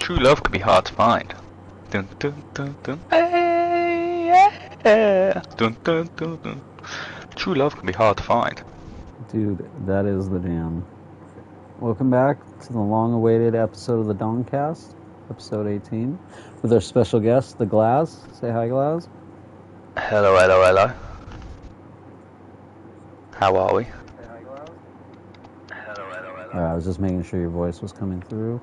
True love can be hard to find. Dun dun dun dun. Hey, yeah. Dun dun dun dun. True love can be hard to find. Dude, that is the jam. Welcome back to the long-awaited episode of the DawnCast, episode 18, with our special guest, the Glaz. Say hi, Glaz. Hello, hello, hello. How are we? Say hi, Glaz. Hello, hello, hello. I was just making sure your voice was coming through.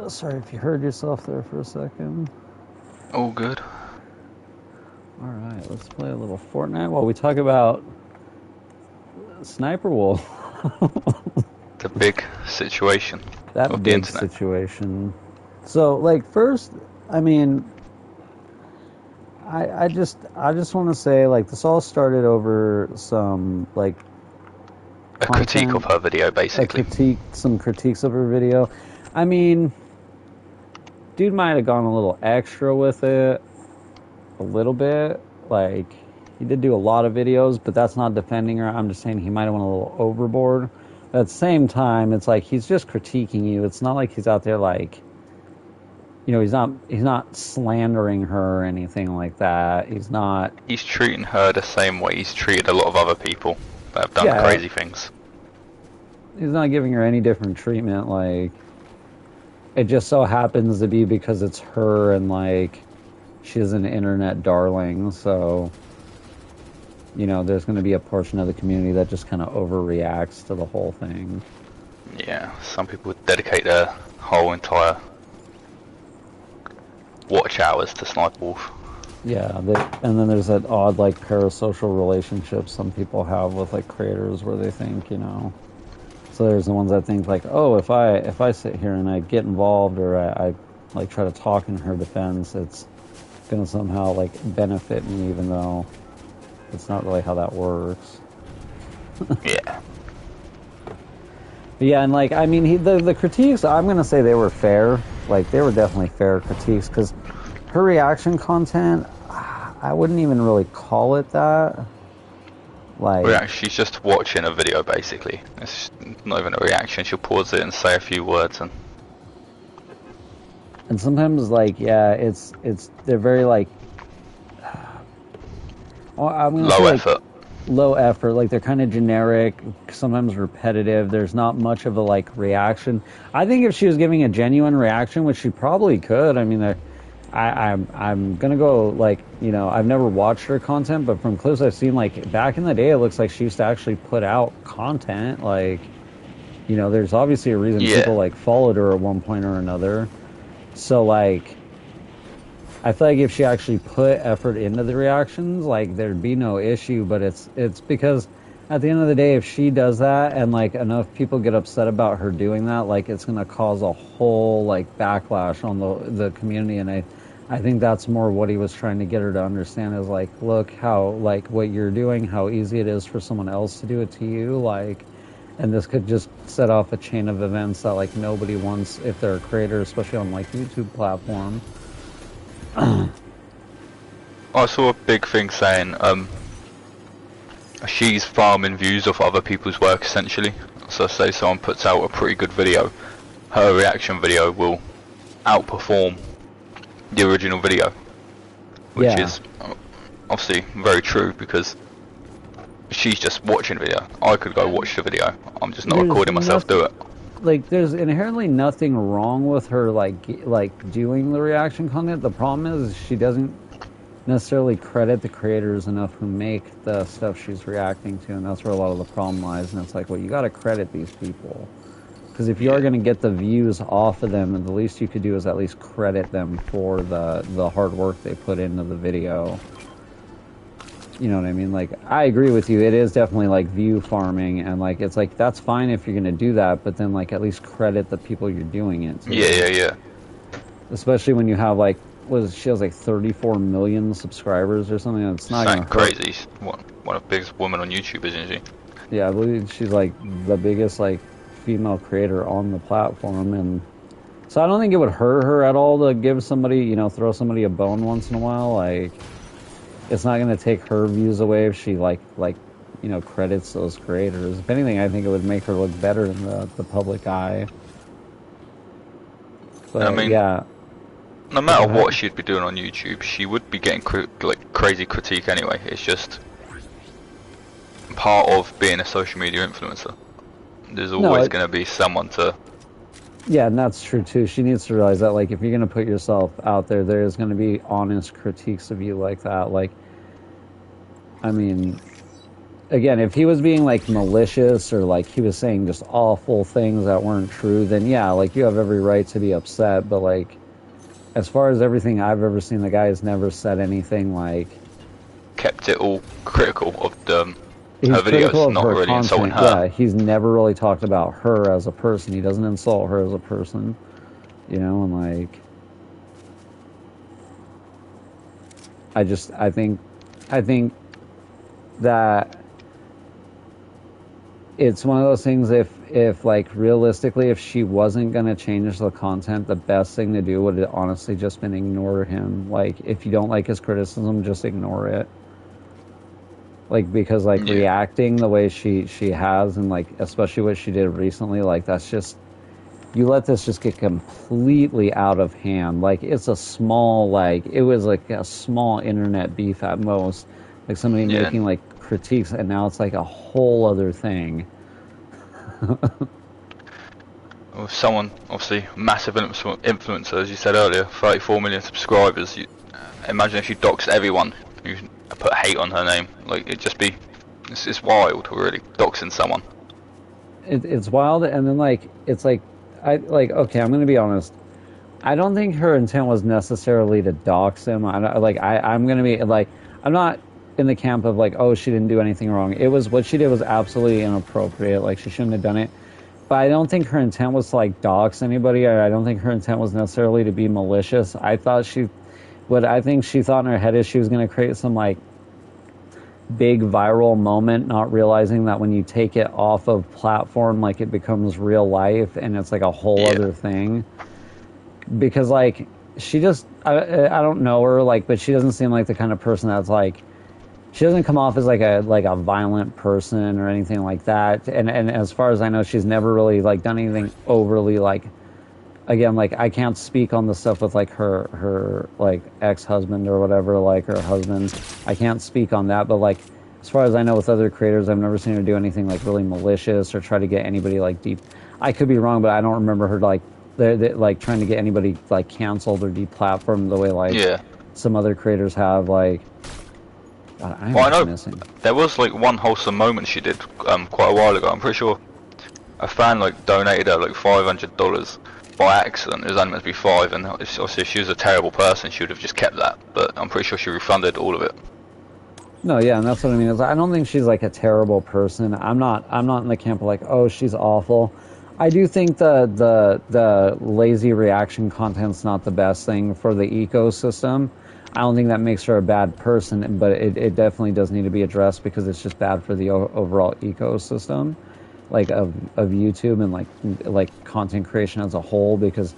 Sorry if you heard yourself there for a second. All good. Alright, let's play a little Fortnite while we talk about SSSniperWolf. The big situation. That big situation. So, like, first, I mean, I just want to say, like, this all started over some, like, a critique of her video, basically. Some critiques of her video. I mean, dude might have gone a little extra with it, a little bit. Like, he did do a lot of videos, but that's not defending her. I'm just saying he might have went a little overboard. But at the same time, it's like he's just critiquing you. It's not like he's out there like, you know, he's not slandering her or anything like that. He's treating her the same way he's treated a lot of other people that have done crazy things. He's not giving her any different treatment. Like, it just so happens to be because it's her and, like, she's an internet darling, so, you know, there's going to be a portion of the community that just kind of overreacts to the whole thing. Yeah, some people dedicate their whole entire watch hours to SSSniperWolf. Yeah, and then there's that odd, like, parasocial relationship some people have with, like, creators where they think, you know... So there's the ones that think, like, oh, if I sit here and I get involved or I like, try to talk in her defense, it's going to somehow, like, benefit me, even though it's not really how that works. Yeah. But yeah, and, like, I mean, the critiques, I'm going to say they were fair. Like, they were definitely fair critiques, because her reaction content, I wouldn't even really call it that. Like, well, she's just watching a video, basically. It's not even a reaction. She'll pause it and say a few words, and sometimes, like, yeah, they're very, like, I'm gonna say, effort. Like, low effort. Like, they're kind of generic, sometimes repetitive. There's not much of a, like, reaction. I think if she was giving a genuine reaction, which she probably could, I mean, I'm gonna go, like, you know, I've never watched her content, but from clips I've seen, like, back in the day, it looks like she used to actually put out content. Like, you know, there's obviously a reason people, like, followed her at one point or another. So, like, I feel like if she actually put effort into the reactions, like, there'd be no issue. But it's because at the end of the day, if she does that and, like, enough people get upset about her doing that, like, it's gonna cause a whole, like, backlash on the community. And I think that's more what he was trying to get her to understand is, like, look how, like, what you're doing, how easy it is for someone else to do it to you, like, and this could just set off a chain of events that, like, nobody wants if they're a creator, especially on, like, YouTube platform. I saw a big thing saying, she's farming views off other people's work, essentially. So say someone puts out a pretty good video, her reaction video will outperform the original video, which is obviously very true, because she's just watching the video. I could go watch the video, I'm just not recording myself do it. Like, there's inherently nothing wrong with her, like doing the reaction content. The problem is she doesn't necessarily credit the creators enough who make the stuff she's reacting to, and that's where a lot of the problem lies. And it's like, well, you got to credit these people, because if you are going to get the views off of them, the least you could do is at least credit them for the hard work they put into the video. You know what I mean? Like, I agree with you. It is definitely, like, view farming, and, like, it's like, that's fine if you're going to do that, but then, like, at least credit the people you're doing it to. Yeah. Especially when you have, like, she has, like, 34 million subscribers or something. It's not going to hurt. Crazy. She's one of the biggest women on YouTube, isn't she? Yeah, I believe she's, like, the biggest, like, female creator on the platform, and so I don't think it would hurt her at all to give somebody, you know, throw somebody a bone once in a while. Like, it's not going to take her views away if she, like, you know, credits those creators. If anything, I think it would make her look better in the public eye. But I mean, yeah, no matter what she'd be doing on YouTube, she would be getting like crazy critique anyway. It's just part of being a social media influencer. There's always going to be someone to... Yeah, and that's true too. She needs to realize that, like, if you're going to put yourself out there, there is going to be honest critiques of you like that. Like, I mean, again, if he was being, like, malicious or, like, he was saying just awful things that weren't true, then yeah, like, you have every right to be upset. But, like, as far as everything I've ever seen, the guy has never said anything, like... Kept it all critical of the... He's her critical videos, of not her really content. insulting her. Yeah, he's never really talked about her as a person. He doesn't insult her as a person, you know, and like, I think that it's one of those things. If like realistically, if she wasn't gonna change the content, the best thing to do would have honestly just been ignore him. Like, if you don't like his criticism, just ignore it. Like, because, like, reacting the way she has, and, like, especially what she did recently, like, that's just... You let this just get completely out of hand. Like, it's a small, like... It was, like, a small internet beef at most. Like, somebody making, like, critiques, and now it's, like, a whole other thing. Well, someone, obviously, massive influencer, as you said earlier, 34 million subscribers. Imagine if you doxed everyone who put hate on her name. Like, it'd just be... It's wild, really, doxing someone. It's wild, and then, like, it's like... okay, I'm gonna be honest. I don't think her intent was necessarily to dox him. I'm gonna be, like... I'm not in the camp of, like, oh, she didn't do anything wrong. It was... What she did was absolutely inappropriate. Like, she shouldn't have done it. But I don't think her intent was to, like, dox anybody. I don't think her intent was necessarily to be malicious. What I think she thought in her head is she was going to create some, like, big viral moment, not realizing that when you take it off of platform, like, it becomes real life, and it's, like, a whole other thing. Because, like, she just... I don't know her, like, but she doesn't seem like the kind of person that's, like... She doesn't come off as, like a violent person or anything like that. And as far as I know, she's never really, like, done anything overly, like... Again, like, I can't speak on the stuff with, like, her like, ex-husband or whatever, like, her husband. I can't speak on that, but, like, as far as I know with other creators, I've never seen her do anything, like, really malicious or try to get anybody, like, deep... I could be wrong, but I don't remember her, like, like, trying to get anybody, like, canceled or deplatformed the way, like, some other creators have, like... God, I know missing. There was, like, one wholesome moment she did quite a while ago. I'm pretty sure a fan, like, donated her, like, $500 by accident. It was only meant to be 5, and obviously if she was a terrible person, she would have just kept that. But I'm pretty sure she refunded all of it. No, yeah, and that's what I mean. I don't think she's, like, a terrible person. I'm not in the camp of, like, oh, she's awful. I do think the lazy reaction content's not the best thing for the ecosystem. I don't think that makes her a bad person, but it definitely does need to be addressed because it's just bad for the overall ecosystem, like, of YouTube and, like content creation as a whole, because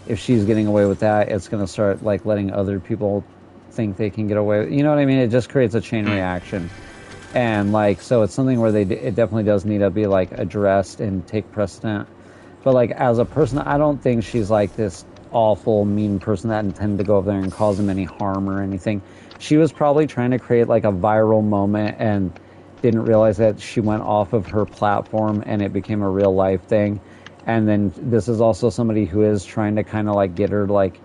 if she's getting away with that, it's going to start, like, letting other people think they can get away with, you know what I mean? It just creates a chain reaction. And, like, so it's something where it definitely does need to be, like, addressed and take precedent. But, like, as a person, I don't think she's, like, this awful, mean person that intended to go over there and cause him any harm or anything. She was probably trying to create, like, a viral moment and didn't realize that she went off of her platform and it became a real life thing. And then this is also somebody who is trying to kind of, like, get her, like,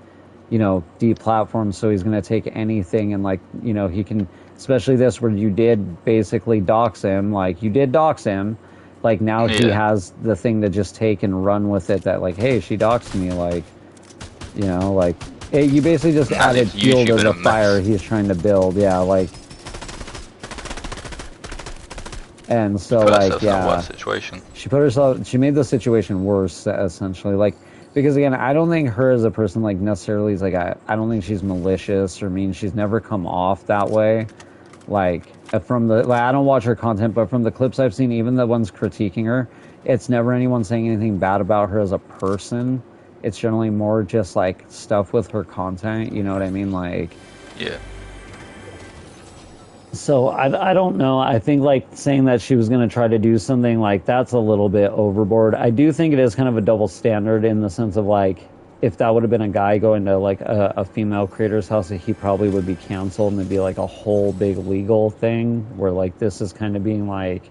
you know, deplatformed, so he's going to take anything and, like, you know, he can, especially this where you did basically dox him, like, you did dox him, like, now he has the thing to just take and run with it, that, like, hey, she doxed me, like, you know, like, you basically just added fuel to the fire he's trying to build, like, and so, like, situation. She made the situation worse, essentially, like, because, again, I don't think her as a person, like, necessarily is, like, I don't think she's malicious or mean. She's never come off that way, like, from the, like, I don't watch her content, but from the clips I've seen, even the ones critiquing her, it's never anyone saying anything bad about her as a person. It's generally more just, like, stuff with her content, you know what I mean? Like... Yeah. So, I don't know. I think, like, saying that she was going to try to do something, like, that's a little bit overboard. I do think it is kind of a double standard in the sense of, like, if that would have been a guy going to like a female creator's house, he probably would be canceled and it'd be like a whole big legal thing where like this is kind of being like,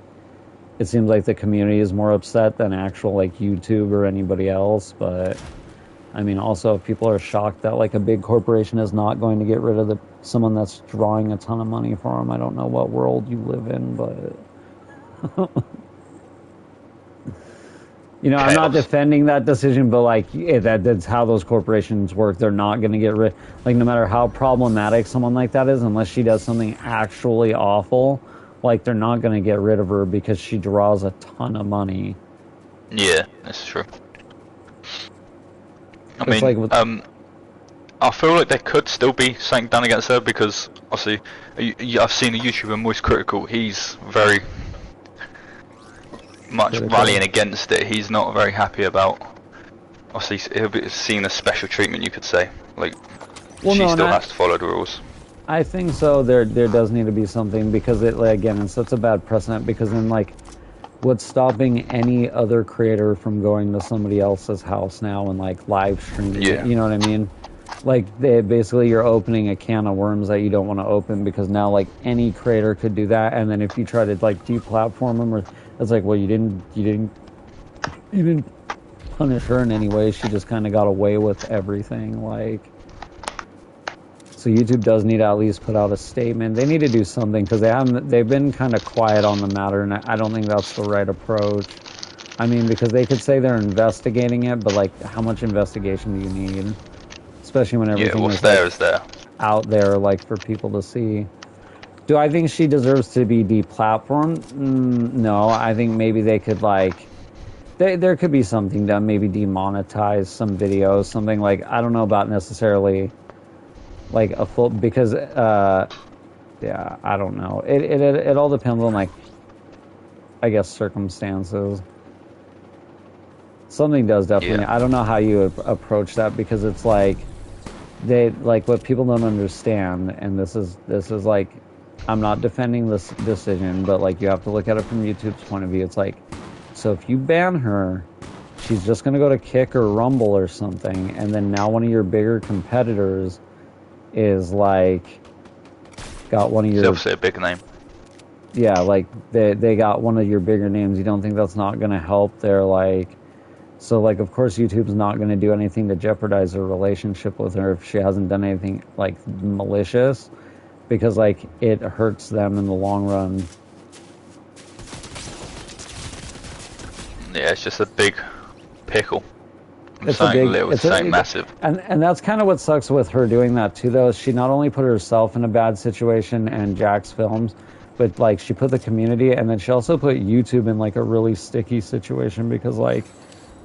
it seems like the community is more upset than actual like YouTube or anybody else. But I mean, also if people are shocked that like a big corporation is not going to get rid of someone that's drawing a ton of money for them, I don't know what world you live in, but you know, I'm not defending that decision, but like that's how those corporations work. They're not going to get rid, like no matter how problematic someone like that is, unless she does something actually awful, like they're not going to get rid of her because she draws a ton of money. Yeah, that's true. I It's mean, like I feel like there could still be something done against her because obviously I've seen a YouTuber, Moist Critical. He's very much rallying against it. He's not very happy about. Obviously, he'll be seeing a special treatment, you could say. Like, she still has to follow the rules. I think so. There does need to be something because it, like, again, it's such a bad precedent. Because then, like, what's stopping any other creator from going to somebody else's house now and like live streaming? Yeah. You know what I mean? Like, basically, you're opening a can of worms that you don't want to open because now, like, any creator could do that, and then if you try to like deplatform them, or it's like, well, you didn't punish her in any way. She just kind of got away with everything. Like, so YouTube does need to at least put out a statement. They need to do something because they've been kind of quiet on the matter, and I don't think that's the right approach. I mean, because they could say they're investigating it, but like, how much investigation do you need? Especially when everything what's is there like, is there. Out there, like, for people to see. Do I think she deserves to be deplatformed? No, I think maybe they could, like, there could be something done, maybe demonetize some videos, something like, I don't know about necessarily, like, a full, because, yeah, I don't know. It all depends on, like, I guess, circumstances. Something does definitely, I don't know how you approach that, because it's like, like, what people don't understand, and this is like, I'm not defending this decision, but like, you have to look at it from YouTube's point of view. It's like, so if you ban her, she's just gonna go to Kick or Rumble or something, and then now one of your bigger competitors is like got one of your, Obviously a big name. Yeah, like they got one of your bigger names. You don't think that's not gonna help their, like, so, like, of course YouTube's not going to do anything to jeopardize their relationship with her if she hasn't done anything, like, malicious, because, like, it hurts them in the long run. Yeah, it's just a big pickle. It's something little, something massive. And that's kind of what sucks with her doing that, too, though. She not only put herself in a bad situation and Jack's Films, but, like, she put the community, and then she also put YouTube in, like, a really sticky situation because, like,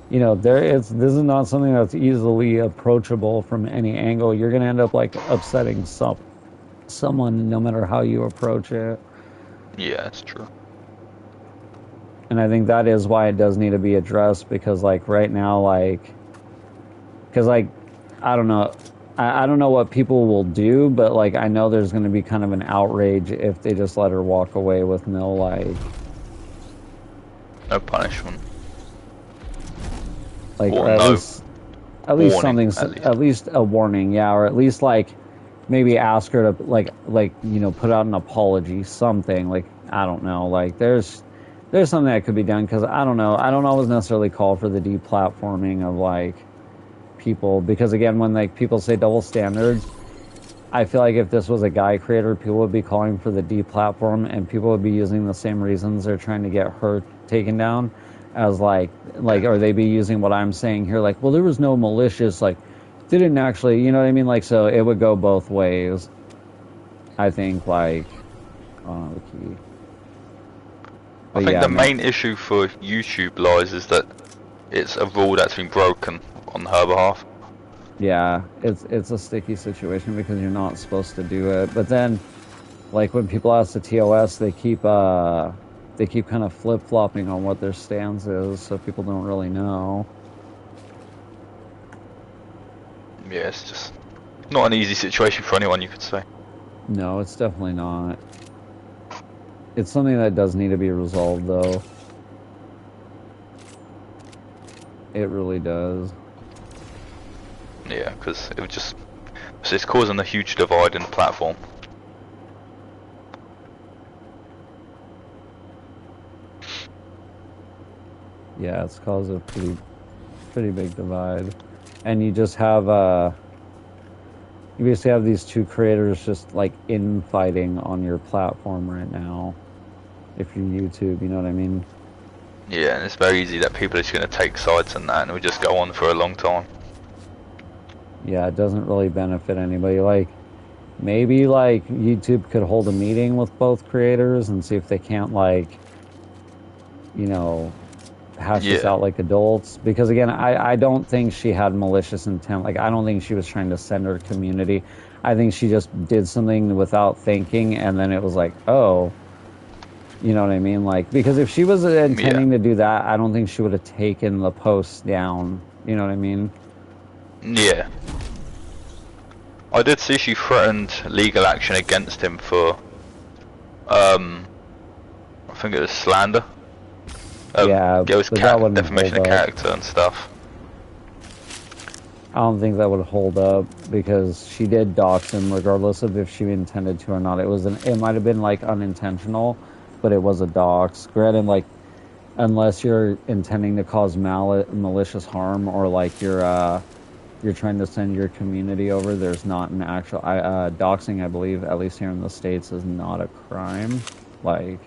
you know, this is not something that's easily approachable from any angle. You're going to end up, like, upsetting someone no matter how you approach it. Yeah, it's true. And I think that is why it does need to be addressed, because, like, right now, like, because, like, I don't know. I don't know what people will do, but, like, I know there's going to be kind of an outrage if they just let her walk away with no, like, no punishment. Like, or or no at least warning, something, at least a warning, yeah, or at least, like, maybe ask her to, like, you know, put out an apology, something, like, I don't know, like, there's something that could be done, because I don't know, I don't always necessarily call for the deplatforming of, like, people, because, again, when, like, people say double standards, I feel like if this was a guy creator, people would be calling for the deplatform, and people would be using the same reasons they're trying to get her taken down, as like, or they be using what I'm saying here, like, well, there was no malicious, like, didn't actually, you know what I mean? Like, so it would go both ways. I think, like, the key. But I think yeah, the main issue for YouTube lies is that it's a rule that's been broken on her behalf. Yeah, it's a sticky situation because you're not supposed to do it. But then, like, when people ask the TOS, they keep kind of flip-flopping on what their stance is, so people don't really know. Yeah, it's just not an easy situation for anyone, you could say. No, it's definitely not. It's something that does need to be resolved, though. It really does. Yeah, because it would just it's causing a huge divide in the platform. Yeah, it's caused a pretty big divide, and you just have you basically have these two creators just like infighting on your platform right now. If you're YouTube, you know what I mean? Yeah, and it's very easy that people are just going to take sides in that, and it would just go on for a long time. Yeah, it doesn't really benefit anybody. Like, maybe like YouTube could hold a meeting with both creators and see if they can't like, you know, hash this Yeah, out like adults. Because again, I don't think she had malicious intent. Like, I don't think she was trying to send her community. I think she just did something without thinking, and then it was like, oh, you know what I mean? Like, because if she was intending to do that, I don't think she would have taken the post down. You know what I mean? yeah. I did see she threatened legal action against him for, I think it was slander. Yeah, it was but that wouldn't defamation hold of up. character and stuff. I don't think that would hold up because she did dox him, regardless of if she intended to or not. It might have been like unintentional, but it was a dox. Granted, like unless you're intending to cause malicious harm or like you're trying to send your community over, there's not an actual doxing. I believe, at least here in the States, is not a crime. Like,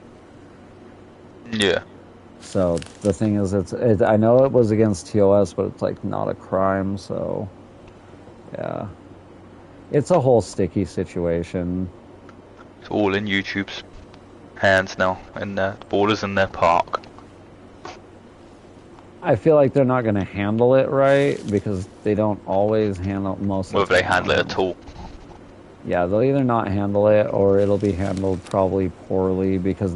Yeah. so the thing is, I know it was against TOS, but it's like not a crime. So yeah, it's a whole sticky situation. It's all in YouTube's hands now, and the ballers in their park. I feel like they're not going to handle it right because they don't always handle most of the Whether they time. handle it at all. Yeah, they'll either not handle it or it'll be handled probably poorly because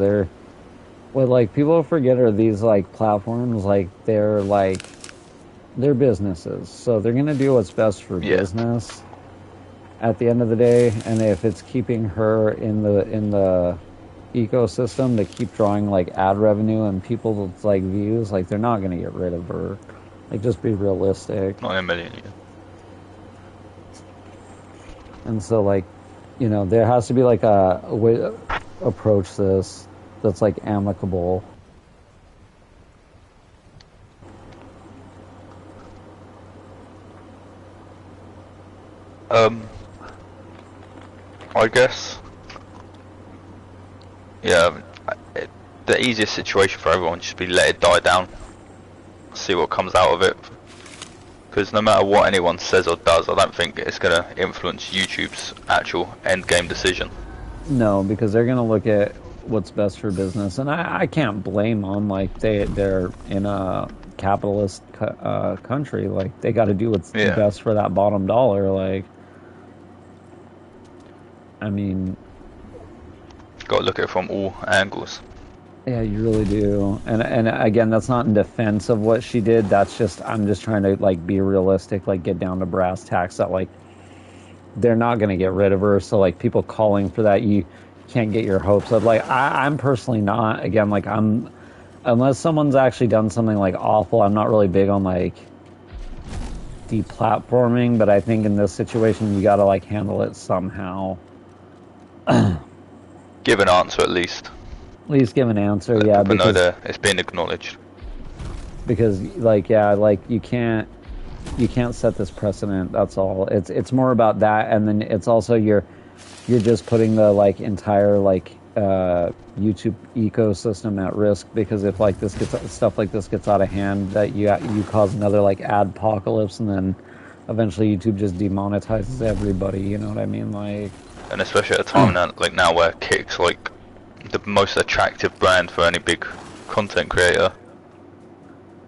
what like people forget are these like platforms, like they're businesses, so they're gonna do what's best for business at the end of the day. And if it's keeping her in the ecosystem to keep drawing like ad revenue and people's like views, like they're not gonna get rid of her. Like, just be realistic. Not in a million years. And so like, you know, there has to be like a way to approach this that's like amicable. I guess. Yeah, the easiest situation for everyone should be let it die down. See what comes out of it. Because no matter what anyone says or does, I don't think it's going to influence YouTube's actual end game decision. No, because they're going to look at what's best for business, and I can't blame them. Like they're in a capitalist country. Like they got to do what's best for that bottom dollar. Like, I mean, got to look at it from all angles. Yeah, you really do. And again, that's not in defense of what she did. That's just, I'm just trying to like be realistic, like get down to brass tacks that like they're not going to get rid of her. So like people calling for that, you can't get your hopes up. Like I'm personally not. Again, like unless someone's actually done something like awful, I'm not really big on like deplatforming. But I think in this situation, you got to like handle it somehow. Give an answer at least. At least give an answer, yeah. But no, it's been acknowledged. Because, like, yeah, like you can't set this precedent. That's all. It's more about that, and then it's also you're just putting the like entire like YouTube ecosystem at risk, because if like stuff like this gets out of hand, that you cause another like adpocalypse, and then eventually YouTube just demonetizes everybody. You know what I mean? Like, and especially at a time now where Kick's like the most attractive brand for any big content creator.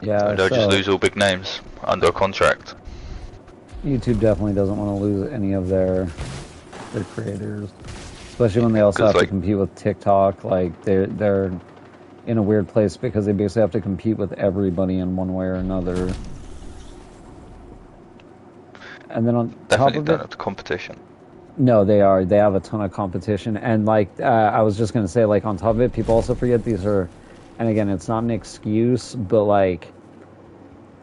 Yeah, so they'll just lose all big names under a contract. YouTube definitely doesn't want to lose any of their creators, especially when they also have to compete with TikTok. Like they're in a weird place because they basically have to compete with everybody in one way or another. And then on top of it, competition. No, they are. They have a ton of competition, and like I was just gonna say, like on top of it, people also forget these are, and again, it's not an excuse, but like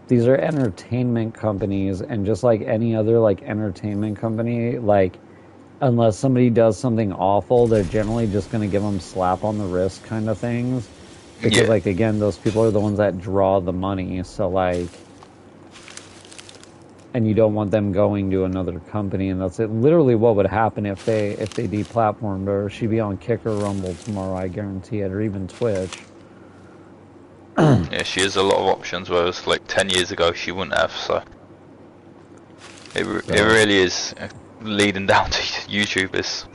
these are entertainment companies, and just like any other like entertainment company, like unless somebody does something awful, they're generally just going to give them slap on the wrist kind of things. Because, Yeah. like, again, those people are the ones that draw the money. So, like, and you don't want them going to another company. And that's it. Literally what would happen if they deplatformed her. She'd be on Kick or Rumble tomorrow, I guarantee it, or even Twitch. Yeah, she has a lot of options, whereas like 10 years ago she wouldn't have, so it really is leading down to YouTubers.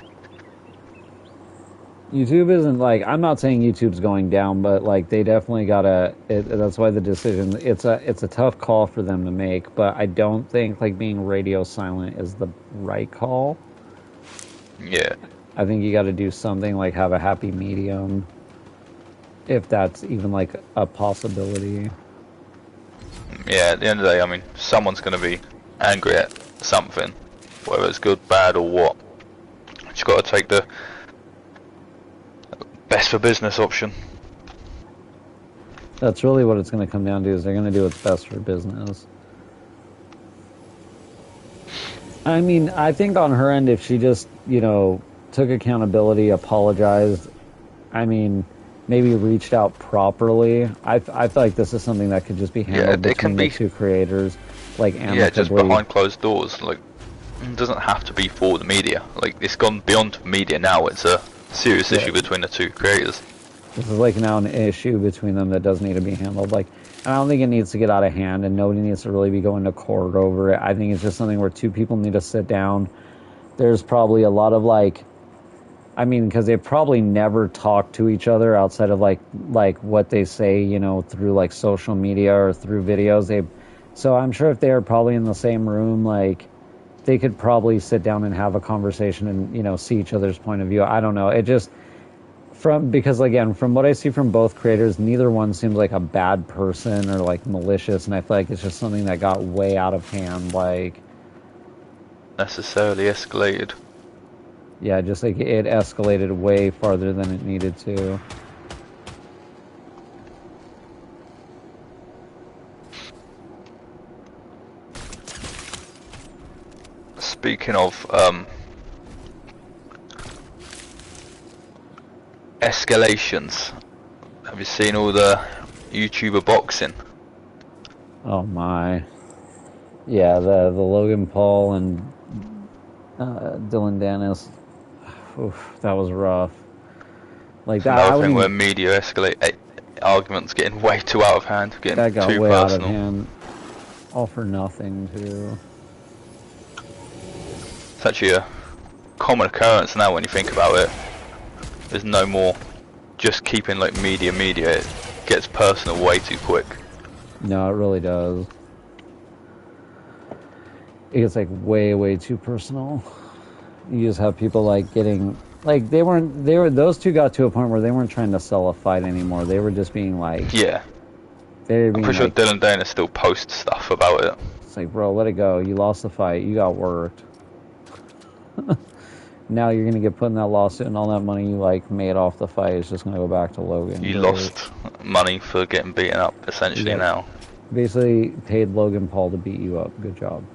YouTube isn't like, I'm not saying YouTube's going down, but like they definitely gotta. That's why the decision. It's a tough call for them to make, but I don't think like being radio silent is the right call. Yeah. I think you got to do something like have a happy medium, if that's even like a possibility. Yeah. At the end of the day, I mean, someone's gonna be angry at something, whether it's good, bad, or what. You just got to take the best for business option. That's really what it's going to come down to, is they're going to do what's best for business. I mean, I think on her end, if she just, took accountability, apologized, I mean, maybe reached out properly, I feel like this is something that could just be handled between the two creators, like amicably. Yeah, just behind closed doors. Like, it doesn't have to be for the media. Like, it's gone beyond media now. It's a serious issue between the two creators. This is like now an issue between them that does need to be handled. Like, I don't think it needs to get out of hand, and nobody needs to really be going to court over it. I think it's just something where two people need to sit down. There's probably a lot of because they probably never talk to each other outside of like what they say, through like social media or through videos. So I'm sure if they are probably in the same room, like they could probably sit down and have a conversation and, see each other's point of view. I don't know. It just, because again, from what I see from both creators, neither one seems like a bad person or like malicious. And I feel like it's just something that got way out of hand. Like, necessarily escalated. Yeah, just like it escalated way farther than it needed to. Speaking of escalations, have you seen all the YouTuber boxing? Oh my. Yeah, the Logan Paul and Dylan Dennis. Oof, that was rough. Like that. Another thing where media escalate arguments getting way too out of hand, getting that got too way personal. Out of hand. All for nothing too. It's actually a common occurrence now when you think about it. There's no more just keeping like media. It gets personal way too quick. No, it really does. It gets like way too personal. You just have people like getting like those two got to a point where they weren't trying to sell a fight anymore. They were just being like, yeah. I'm pretty sure Dylan Dana still posts stuff about it. It's like, bro, let it go. You lost the fight. You got worked. Now you're gonna get put in that lawsuit, and all that money you like made off the fight is just gonna go back to Logan. You lost money for getting beaten up, essentially. Now basically paid Logan Paul to beat you up. Good job.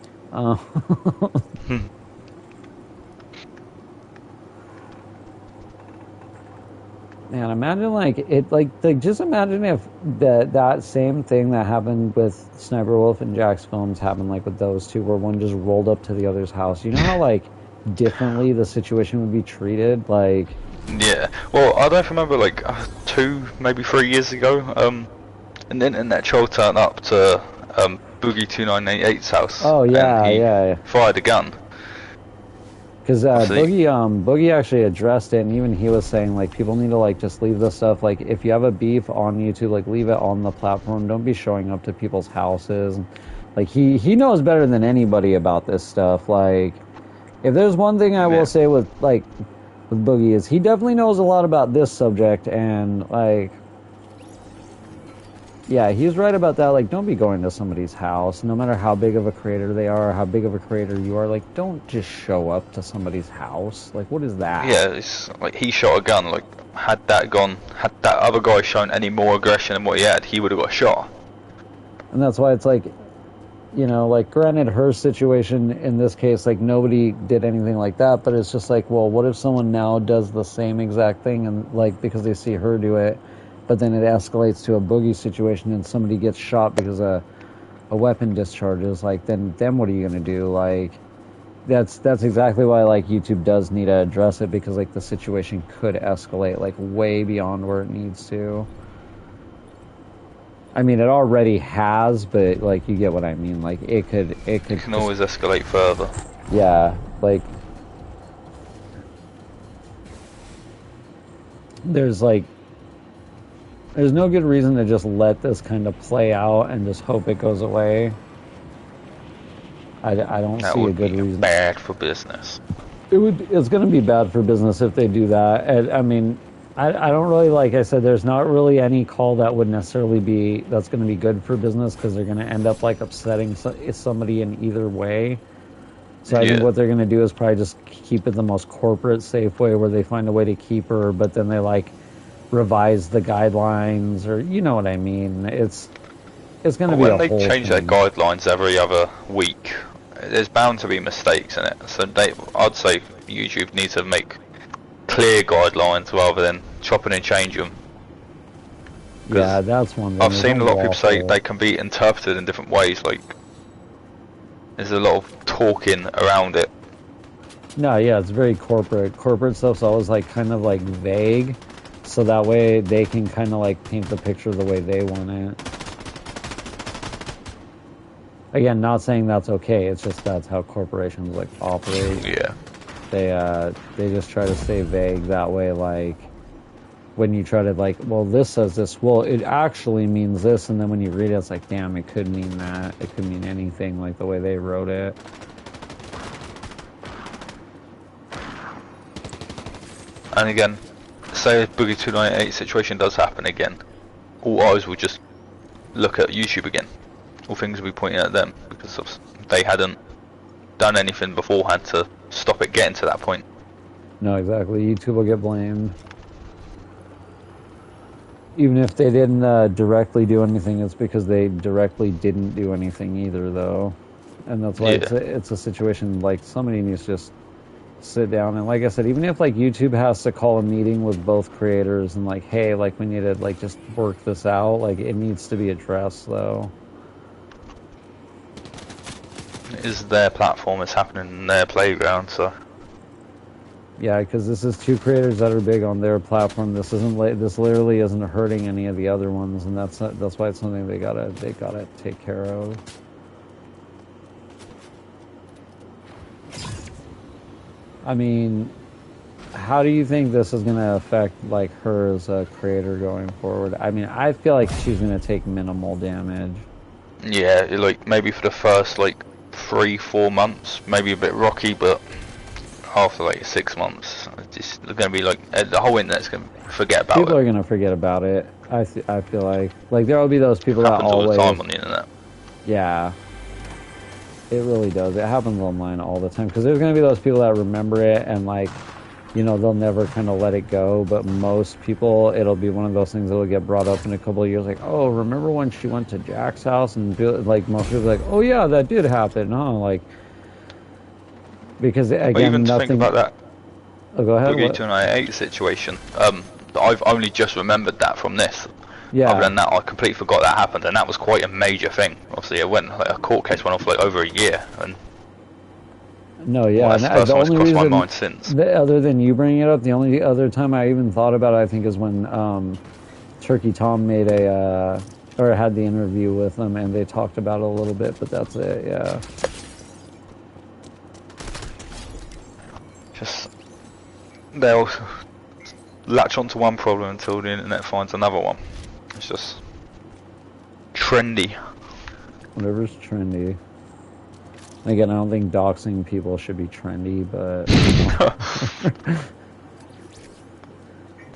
Man, imagine just imagine if that same thing that happened with SSSniperWolf and Jack's Films happened like with those two, where one just rolled up to the other's house. You know how like differently the situation would be treated? Like, yeah. Well, I don't remember, like 2, maybe 3 years ago, an internet troll turned up to Boogie 2988's house. Oh yeah, and he fired a gun. Because Boogie actually addressed it, and even he was saying like people need to like just leave this stuff. Like if you have a beef on YouTube, like leave it on the platform. Don't be showing up to people's houses. Like he knows better than anybody about this stuff. Like if there's one thing I will say with Boogie is he definitely knows a lot about this subject, and like. Yeah, he's right about that. Like, don't be going to somebody's house, no matter how big of a creator they are, how big of a creator you are. Like, don't just show up to somebody's house. Like, what is that? Yeah, it's like he shot a gun. Like, had that other guy shown any more aggression than what he had, he would have got shot. And that's why it's like, you know, like, granted, her situation in this case, like, nobody did anything like that, but it's just like, well, what if someone now does the same exact thing, and, like, because they see her do it, but then it escalates to a boogie situation and somebody gets shot because a weapon discharges, like, then what are you going to do? Like, that's exactly why, like, YouTube does need to address it, because, like, the situation could escalate, like, way beyond where it needs to. I mean, it already has, but, like, you get what I mean. Like, it can always escalate further. Yeah, like, there's no good reason to just let this kind of play out and just hope it goes away. I don't see a good reason. Bad for business. It's going to be bad for business if they do that. And, I mean, I don't really, like I said, there's not really any call that would necessarily be, that's going to be good for business, because they're going to end up, like, upsetting somebody in either way. So I think what they're going to do is probably just keep it the most corporate safe way, where they find a way to keep her, but then they, like, revise the guidelines, or, you know what I mean. It's going to be a whole thing. When they change their guidelines every other week, there's bound to be mistakes in it. So I'd say YouTube needs to make clear guidelines rather than chopping and change them. Yeah, that's one thing. I've seen a lot of people say they can be interpreted in different ways. Like, there's a lot of talking around it. No, yeah, it's very corporate. Corporate stuff's always, like, kind of, like, vague, so that way they can kind of, like, paint the picture the way they want it. Again, not saying that's okay. It's just that's how corporations, like, operate. Yeah. They just try to stay vague that way. Like, when you try to, like, well, this says this, well, it actually means this, and then when you read it, it's like, damn, it could mean that. It could mean anything, like the way they wrote it. And again, say a Boogie 298 situation does happen again, all eyes will just look at YouTube again. All things will be pointing at them, because they hadn't done anything beforehand to stop it getting to that point. No, exactly. YouTube will get blamed. Even if they didn't directly do anything, it's because they directly didn't do anything either, though. And that's why it's a situation, like, somebody needs to just sit down. And like I said, even if, like, YouTube has to call a meeting with both creators and, like, hey, like, we need to, like, just work this out, like, it needs to be addressed, though. It is their platform, it's happening in their playground, so... Yeah, because this is two creators that are big on their platform. This literally isn't hurting any of the other ones, and that's why it's something they gotta take care of. I mean, how do you think this is gonna affect, like, her as a creator going forward? I mean, I feel like she's gonna take minimal damage. Yeah, like, maybe for the first, like, 3-4 months, maybe a bit rocky, but after, like, 6 months, it's just going to be like, the whole internet's going to forget about it. People are going to forget about it. I feel like there will be those people that always... all the time on the internet. Yeah. It really does. It happens online all the time, because there's going to be those people that remember it and, like, you know, they'll never kind of let it go, but most people, it'll be one of those things that'll get brought up in a couple of years, like, oh, remember when she went to Jack's house? And, like, most people are like, oh, yeah, that did happen, huh? Like, because, again, even to nothing... think about that, oh, go ahead. Boogie 298 situation, I've only just remembered that from this. Yeah. Other than that, I completely forgot that happened, and that was quite a major thing. Obviously, it went, like, a court case went off, like, over a year, and... No, yeah, well, that's the only reason, my mind since. Other than you bringing it up, the only other time I even thought about it, I think, is when Turkey Tom made or had the interview with them, and they talked about it a little bit, but that's it, yeah. Just, they'll latch onto one problem until the internet finds another one. It's just trendy. Whatever's trendy. Again, I don't think doxing people should be trendy, but...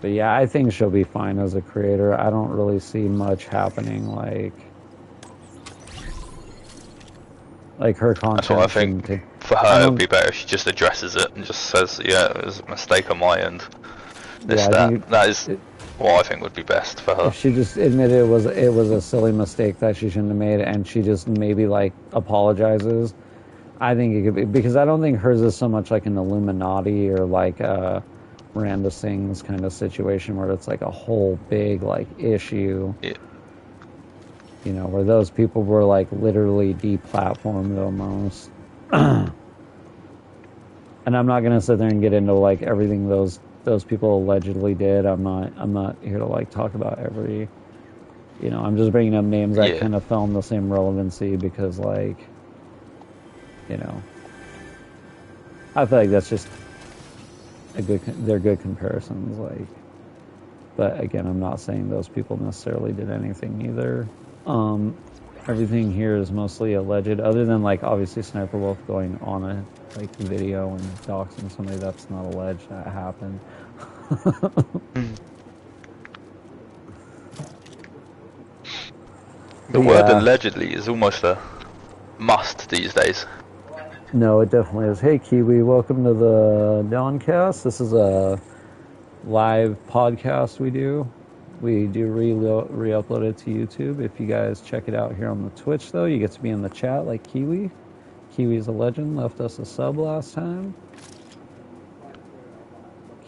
But yeah, I think she'll be fine as a creator. I don't really see much happening, like her content. That's what I think. For her, it would be better if she just addresses it and just says, yeah, it was a mistake on my end. this, that is what I think would be best for her. If she just admitted it was a silly mistake that she shouldn't have made, and she just maybe like apologizes, I think it could be, because I don't think hers is so much like an Illuminati or like a Miranda Sings kind of situation where it's like a whole big like issue. Yeah. You know, where those people were like literally deplatformed almost. And I'm not gonna sit there and get into like everything those people allegedly did. I'm not here to like talk about every. You know, I'm just bringing up names that kind of film the same relevancy because like. You know, I feel like that's just they're good comparisons, like, but again, I'm not saying those people necessarily did anything either. Everything here is mostly alleged, other than like obviously SSSniperWolf going on a like video and doxing somebody. That's not alleged, that happened. The word allegedly is almost a must these days. No, it definitely is. Hey, Kiwi, welcome to the DawnCast. This is a live podcast we do. We do re-upload it to YouTube. If you guys check it out here on the Twitch, though, you get to be in the chat like Kiwi. Kiwi's a legend, left us a sub last time.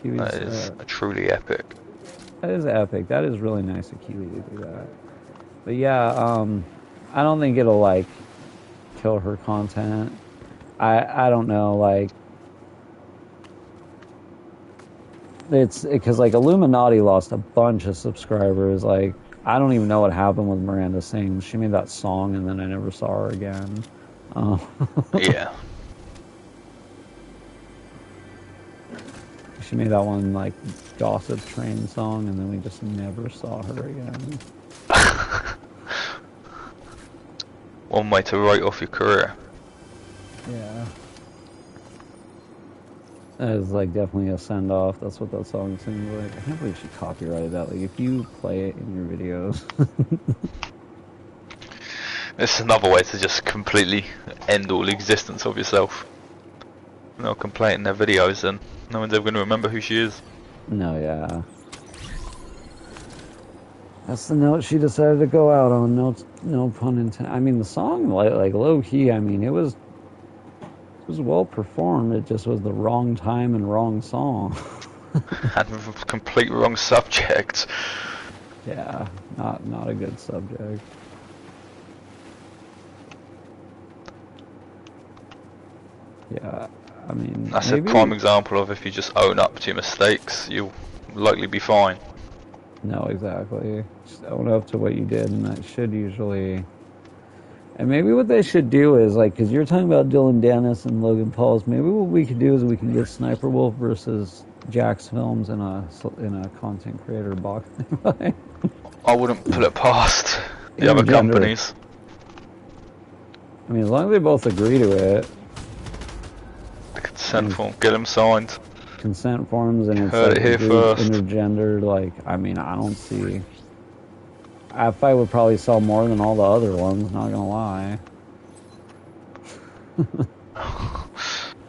Kiwi's, that is truly epic. That is epic. That is really nice of Kiwi to do that. But yeah, I don't think it'll, like, kill her content. I don't know, like, it's because like Illuminati lost a bunch of subscribers. Like, I don't even know what happened with Miranda Sings. She made that song and then I never saw her again. Yeah. She made that one like Gossip Train song and then we just never saw her again. One way to write off your career. Yeah. That is like definitely a send off. That's what that song seems like. I can't believe she copyrighted that. Like if you play it in your videos. It's another way to just completely end all existence of yourself. No complaint in their videos, and no one's ever going to remember who she is. No, yeah. That's the note she decided to go out on. No pun intended. I mean, the song, like low key. I mean, it was well performed. It just was the wrong time and wrong song. And complete wrong subject. Yeah, not a good subject. Yeah, I mean, that's a prime example of if you just own up to your mistakes, you'll likely be fine. No, exactly. Just own up to what you did, and that should usually. And maybe what they should do is, like, because you're talking about Dylan Dennis and Logan Pauls, maybe what we could do is we can get SSSniperWolf versus Jack's Films in a content creator boxing fight. I wouldn't put it past the other companies. I mean, as long as they both agree to it. The consent form, get them signed. Consent forms, and it's heard like it here first. Intergendered. Like, I mean, I don't see. That fight would probably sell more than all the other ones, not gonna lie.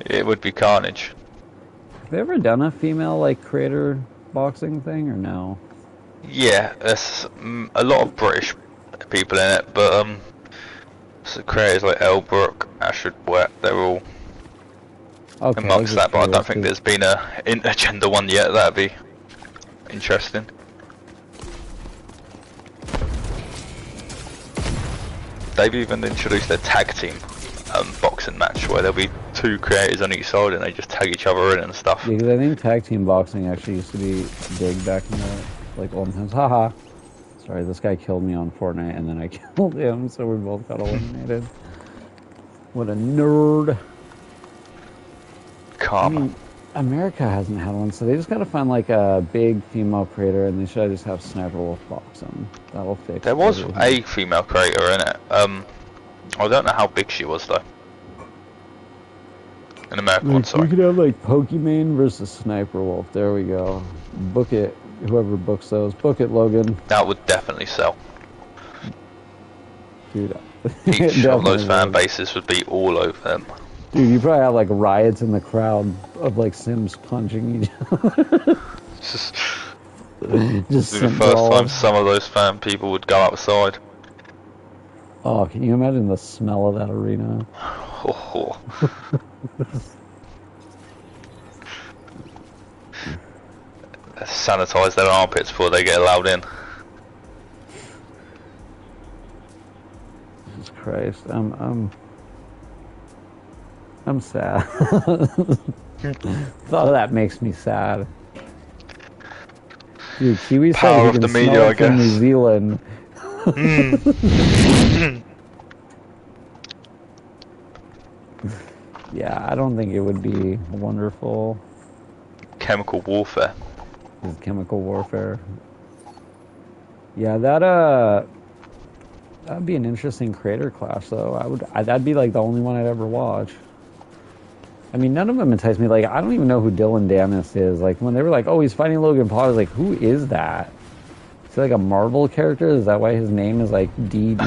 It would be carnage. Have they ever done a female, like, creator boxing thing, or no? Yeah, there's a lot of British people in it, but so creators like Elbrook, Ashford Wet, they're all amongst that, but I don't think there's been a intergender one yet. That'd be interesting. They've even introduced a tag team boxing match where there'll be two creators on each side and they just tag each other in and stuff. Yeah, because I think tag team boxing actually used to be big back in the like old times. Haha. Sorry, this guy killed me on Fortnite and then I killed him, so we both got eliminated. What a nerd. Karma. I mean, America hasn't had one, so they just gotta find like a big female creator and they should just have SSSniperWolf box them. That'll fix There was everything. a female creator in it. I don't know how big she was though. An American one, sorry. We could have like Pokemon versus SSSniperWolf. There we go. Book it. Whoever books those. Book it, Logan. That would definitely sell. Dude. Each of those fan bases would be all over them. Dude, you probably have like riots in the crowd of like Sims punching each other. Just Just be the scent first time balls. some of those fan people would go outside. Oh, can you imagine the smell of that arena? Oh, sanitize their armpits before they get allowed in. Jesus Christ, I'm sad. Thought of that makes me sad. Dude, Kiwi said Power he of can the smell media, I it from New guess. Zealand. Yeah, I don't think it would be wonderful. Chemical warfare. Is chemical warfare. Yeah, that'd be an interesting creator clash though. That'd be like the only one I'd ever watch. I mean, none of them entice me. Like, I don't even know who Dylan Danis is. Like, when they were like, "Oh, he's fighting Logan Paul," I was like, "Who is that? Is he like a Marvel character? Is that why his name is like DD?"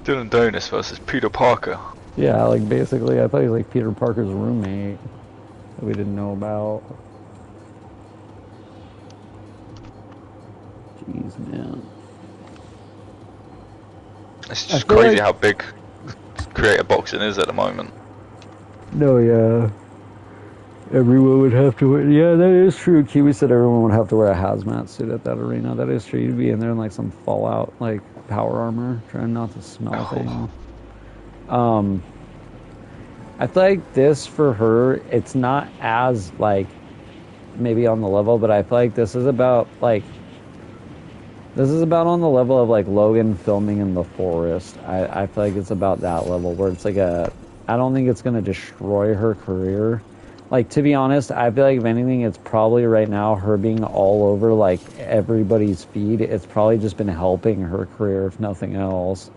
Dylan Donis versus Peter Parker. Yeah, like basically, I thought he was like Peter Parker's roommate that we didn't know about. Jeez, man. It's just crazy how big creator boxing is at the moment. No, yeah. Everyone would have to wear. Yeah, that is true. Kiwi said everyone would have to wear a hazmat suit at that arena. That is true. You'd be in there in like some Fallout, like power armor, trying not to smell things. I feel like this for her, it's not as like maybe on the level, but I feel like this is about on the level of like Logan filming in the forest. I feel like it's about that level where it's like I don't think it's gonna destroy her career. Like, to be honest, I feel like if anything, it's probably right now her being all over like everybody's feed. It's probably just been helping her career, if nothing else.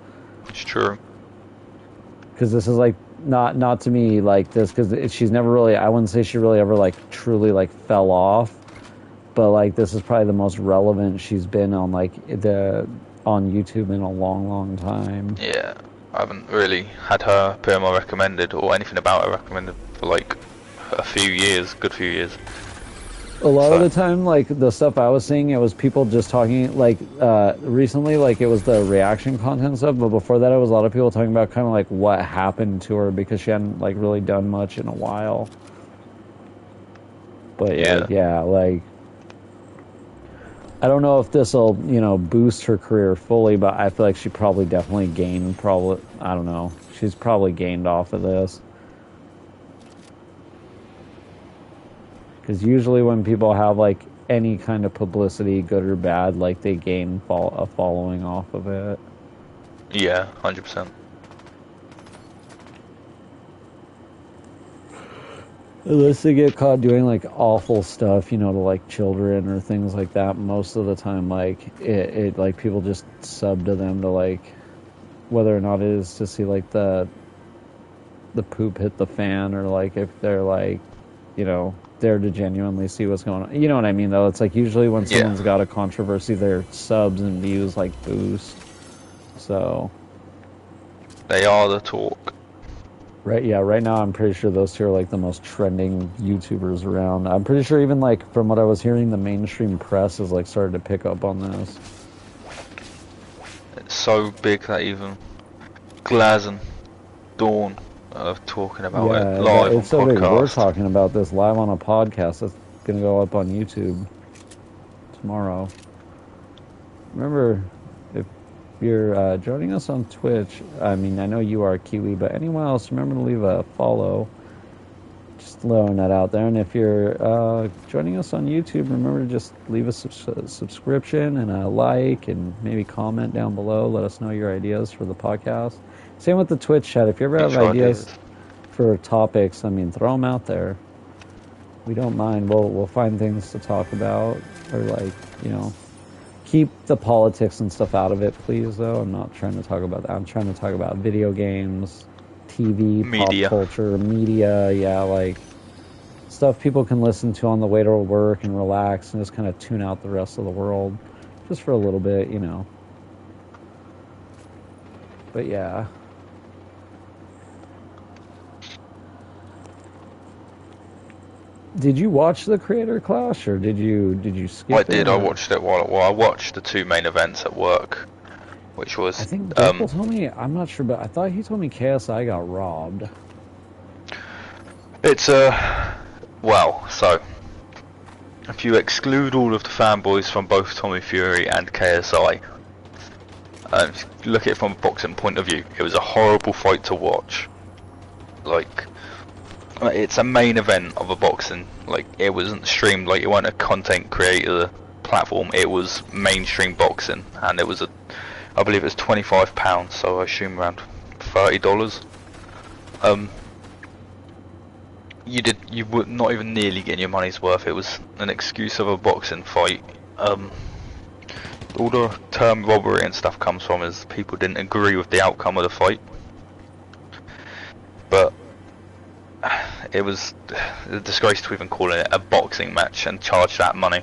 It's true. Because this is like not to me like this, because she's never really. I wouldn't say she really ever like truly like fell off, but like this is probably the most relevant she's been on like on YouTube in a long time. Yeah, I haven't really had her appear on recommended or anything about her recommended for like a few years, good few years. A lot of the time, like the stuff I was seeing, it was people just talking. Like recently, like it was the reaction content stuff. But before that, it was a lot of people talking about kind of like what happened to her because she hadn't like really done much in a while. But yeah, like I don't know if this will boost her career fully, but I feel like she probably definitely gained. Probably I don't know. She's probably gained off of this. Because usually when people have like any kind of publicity, good or bad, like they gain a following off of it. Yeah, 100%. Unless they get caught doing like awful stuff, to like children or things like that. Most of the time, like it like people just sub to them to like whether or not it is to see like the poop hit the fan or like if they're like there to genuinely see what's going on. You know what I mean, though? It's like usually when someone's got a controversy, their subs and views like boost. So they are the talk. Right, yeah, right now I'm pretty sure those two are like the most trending YouTubers around. I'm pretty sure even like from what I was hearing, the mainstream press has like started to pick up on this. It's so big that even Glaz and Dawn are talking about it live on so big. podcast. We're talking about this live on a podcast that's gonna go up on YouTube tomorrow. Remember, if you're joining us on Twitch, I mean, I know you are Kiwi, but anyone else, remember to leave a follow. Just throwing that out there. And if you're joining us on YouTube, remember to just leave a subscription and a like and maybe comment down below. Let us know your ideas for the podcast. Same with the Twitch chat. If you ever have ideas for topics, I mean, throw them out there. We don't mind. We'll find things to talk about, or like, keep the politics and stuff out of it, please, though. I'm not trying to talk about that. I'm trying to talk about video games, TV, media. pop culture, media, like stuff people can listen to on the way to work and relax and just kind of tune out the rest of the world just for a little bit, But yeah. Did you watch the Creator Clash, or did you skip I it? did. I Or? watched it while I watched the two main events at work, which I was think Dapple told me. I'm not sure, but I thought he told me KSI got robbed. it's well, so if you exclude all of the fanboys from both Tommy Fury and KSI, look at it from a boxing point of view, it was a horrible fight to watch. Like, it's a main event of a boxing. Like, it wasn't streamed. Like, it wasn't a content creator platform. It was mainstream boxing, and it was I believe it was £25, so I assume around $30. You were not even nearly getting your money's worth. It was an excuse of a boxing fight. All the term robbery and stuff comes from is people didn't agree with the outcome of the fight, but it was a disgrace to even call it a boxing match and charge that money.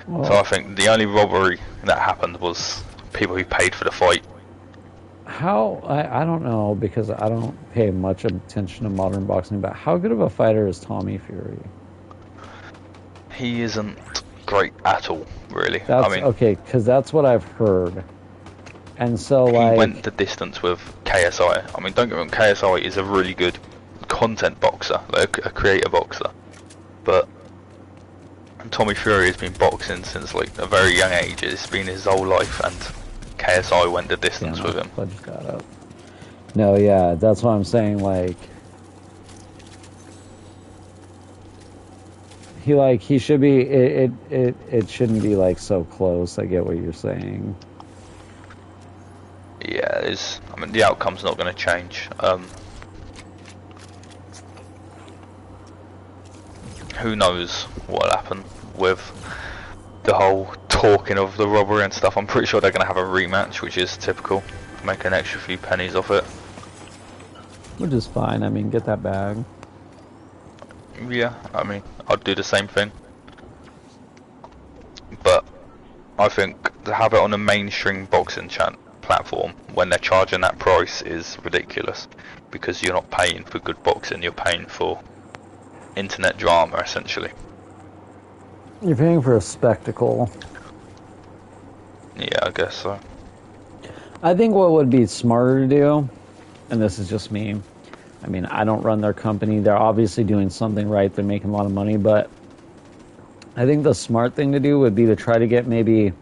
Well, So I think the only robbery that happened was people who paid for the fight. how I don't know, because I don't pay much attention to modern boxing, but how good of a fighter is Tommy Fury? He isn't great at all, really. That's I mean, okay, because that's what I've heard. And so, he like, went the distance with KSI. I mean, don't get me wrong, KSI is a really good content boxer, like a creator boxer. But Tommy Fury has been boxing since like a very young age. It's been his whole life, and KSI went the distance with him. fudge that up. No, yeah, that's what I'm saying. Like, he should be. It shouldn't be like so close. I get what you're saying. Yeah, I mean, the outcome's not going to change. Who knows what'll happen with the whole talking of the robbery and stuff. I'm pretty sure they're going to have a rematch, which is typical. Make an extra few pennies off it. Which is fine. I mean, get that bag. Yeah, I mean, I'd do the same thing. But I think to have it on a mainstream boxing platform when they're charging that price is ridiculous, because you're not paying for good boxing, you're paying for internet drama, essentially. You're paying for a spectacle. Yeah, I guess so. I think what would be smarter to do, and this is just me, I mean, I don't run their company. They're obviously doing something right. They're making a lot of money, but I think the smart thing to do would be to try to get maybe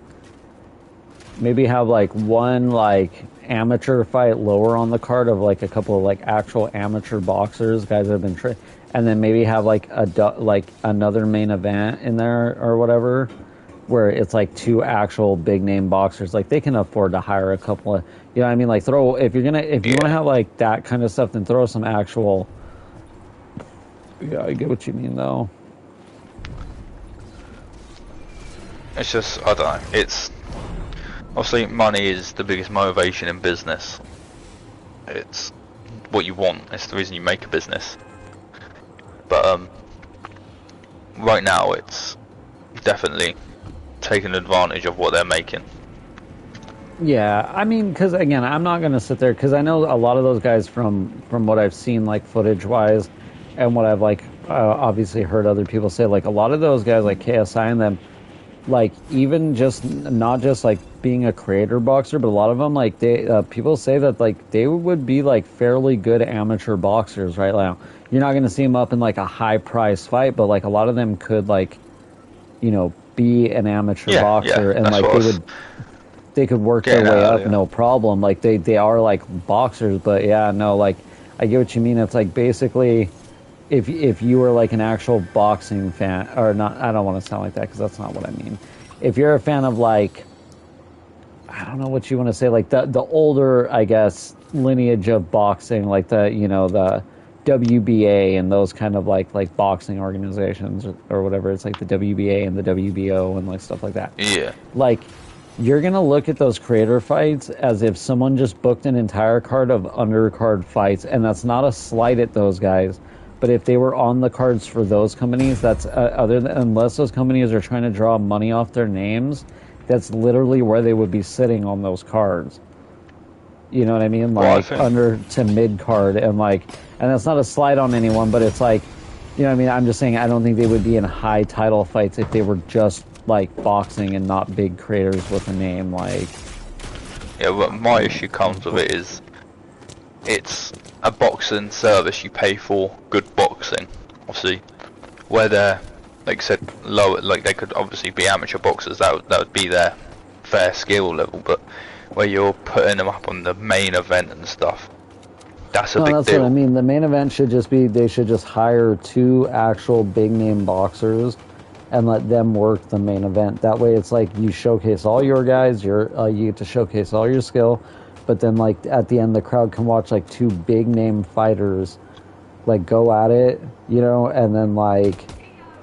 have like one like amateur fight lower on the card of like a couple of like actual amateur boxers, guys that have been and then maybe have like another main event in there or whatever, where it's like two actual big name boxers. Like, they can afford to hire a couple of, you know what I mean? Like, if you want to have like that kind of stuff, then throw some actual. Yeah, I get what you mean though. It's just, I don't know, it's obviously money is the biggest motivation in business. It's what you want, it's the reason you make a business. But right now it's definitely taking advantage of what they're making. Yeah, I mean, because again, I'm not going to sit there, because I know a lot of those guys from what I've seen, like footage wise, and what I've like obviously heard other people say, like a lot of those guys, like KSI and them, like even just not just like being a creator boxer, but a lot of them, like they people say that like they would be like fairly good amateur boxers right now. You're not going to see them up in like a high price fight, but like a lot of them could, like, you know, be an amateur boxer, and like they could work their way up, no problem. Like they are like boxers, but yeah, no, like I get what you mean. It's like basically if you were like an actual boxing fan, or not, I don't want to sound like that because that's not what I mean. If you're a fan of, like, I don't know what you want to say, like the older, I guess, lineage of boxing, like the, you know, the WBA and those kind of like boxing organizations or whatever. It's like the WBA and the WBO and like stuff like that. Yeah. Like, you're going to look at those creator fights as if someone just booked an entire card of undercard fights, and that's not a slight at those guys. But if they were on the cards for those companies, that's unless those companies are trying to draw money off their names, that's literally where they would be sitting on those cards. You know what I mean? Like, under to mid card, and like, and that's not a slight on anyone, but it's like, You know what I mean? I'm just saying I don't think they would be in high title fights if they were just like boxing and not big creators with a name like. Yeah, but my issue comes with it is it's a boxing service you pay for good boxing. Obviously, where they're, like I said, lower, like they could obviously be amateur boxers, that would be their fair skill level, but where you're putting them up on the main event and stuff, that's a big That's deal. what I mean. The main event should just be, they should just hire 2 actual big name boxers and let them work the main event. That way it's like you showcase all your guys, you get to showcase all your skill, but then like at the end the crowd can watch like 2 big name fighters like go at it, you know, and then like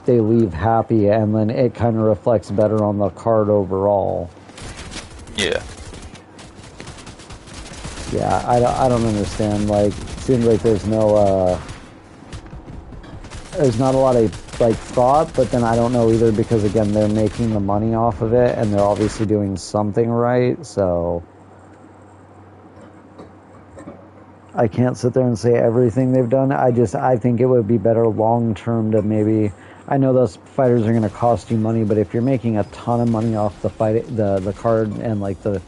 they leave happy, and then it kind of reflects better on the card overall. Yeah. Yeah, I don't understand. Like, it seems like there's no, there's not a lot of, like, thought, but then I don't know either because, again, they're making the money off of it, and they're obviously doing something right, so I can't sit there and say everything they've done. I think it would be better long-term to maybe, I know those fighters are going to cost you money, but if you're making a ton of money off the fight, the card, and, like, the,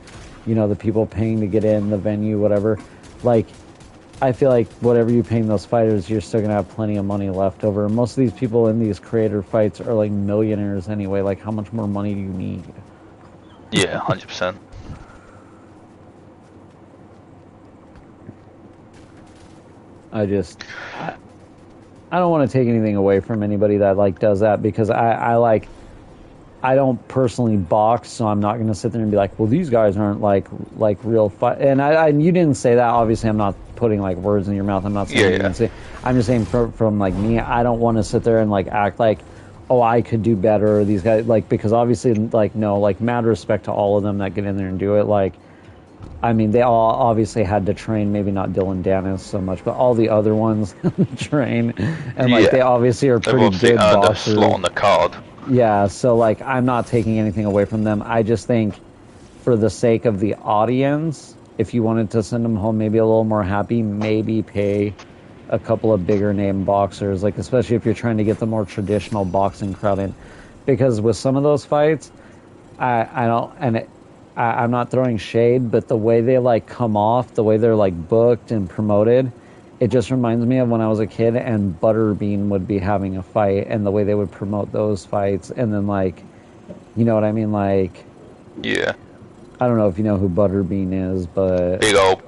you know, the people paying to get in, the venue, whatever, like, I feel like whatever you're paying those fighters, you're still going to have plenty of money left over. Most of these people in these creator fights are, like, millionaires anyway. Like, how much more money do you need? Yeah, 100%. I don't want to take anything away from anybody that, like, does that, because I don't personally box, so I'm not going to sit there and be like, well, these guys aren't like real fight. And you didn't say that. Obviously, I'm not putting like words in your mouth. I'm not saying you didn't say. I'm just saying from like me, I don't want to sit there and like act like, oh, I could do better. Or these guys, like, because obviously, like, no, like, mad respect to all of them that get in there and do it. Like, I mean, they all obviously had to train. Maybe not Dylan Dennis so much, but all the other ones train, and like they obviously are pretty good boxers. A slot on the card. Yeah, so like I'm not taking anything away from them. I just think for the sake of the audience, if you wanted to send them home maybe a little more happy, maybe pay a couple of bigger name boxers, like especially if you're trying to get the more traditional boxing crowd in. Because with some of those fights, I'm not throwing shade, but the way they like come off, the way they're like booked and promoted, it just reminds me of when I was a kid and Butterbean would be having a fight and the way they would promote those fights. And then like, you know what I mean? Like, yeah, I don't know if you know who Butterbean is, but big old